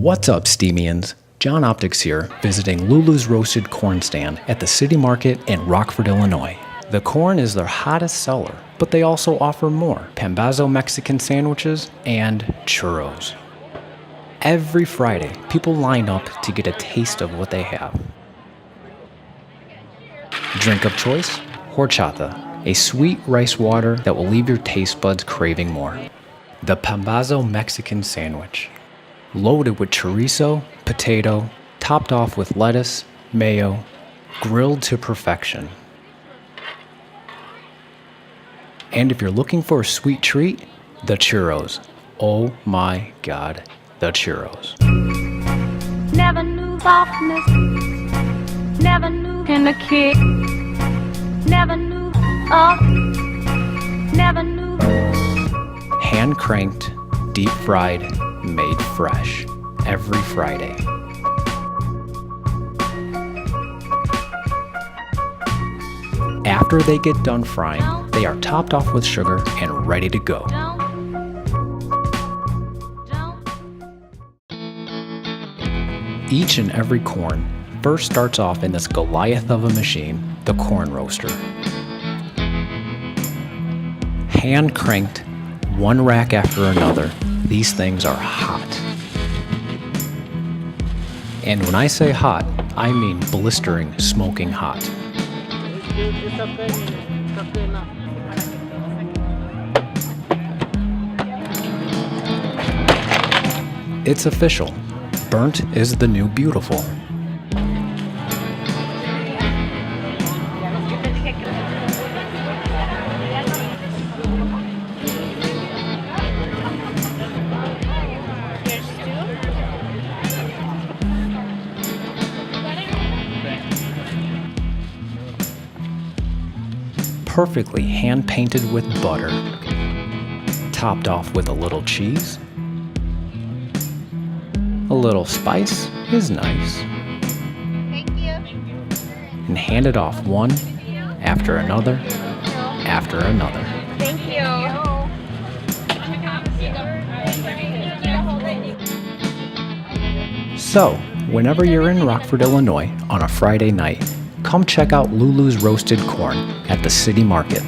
What's up, Steamians? JonOptics here, visiting LuLu's roasted corn stand at the City Market in Rockford, Illinois. The corn is their hottest seller, but they also offer more: pambazo Mexican sandwiches and churros. Every Friday, people line up to get a taste of what they have. Drink of choice? Horchata, a sweet rice water that will leave your taste buds craving more. The pambazo Mexican sandwich, loaded with chorizo, potato, topped off with lettuce, mayo, grilled to perfection. And if you're looking for a sweet treat, the churros. Oh my God, the churros. Never knew softness, never knew tender kick, never knew never knew. Hand cranked, deep fried, made fresh, every Friday. After they get done frying, they are topped off with sugar and ready to go. Each and every corn first starts off in this Goliath of a machine, the corn roaster. Hand cranked, one rack after another, these things are hot. And when I say hot, I mean blistering, smoking hot. It's official. Burnt is the new beautiful. Perfectly hand-painted with butter, topped off with a little cheese. A little spice is nice. Thank you. And handed off one after another after another. Thank you. So, whenever you're in Rockford, Illinois on a Friday night, come check out LuLu's roasted corn at the City Market.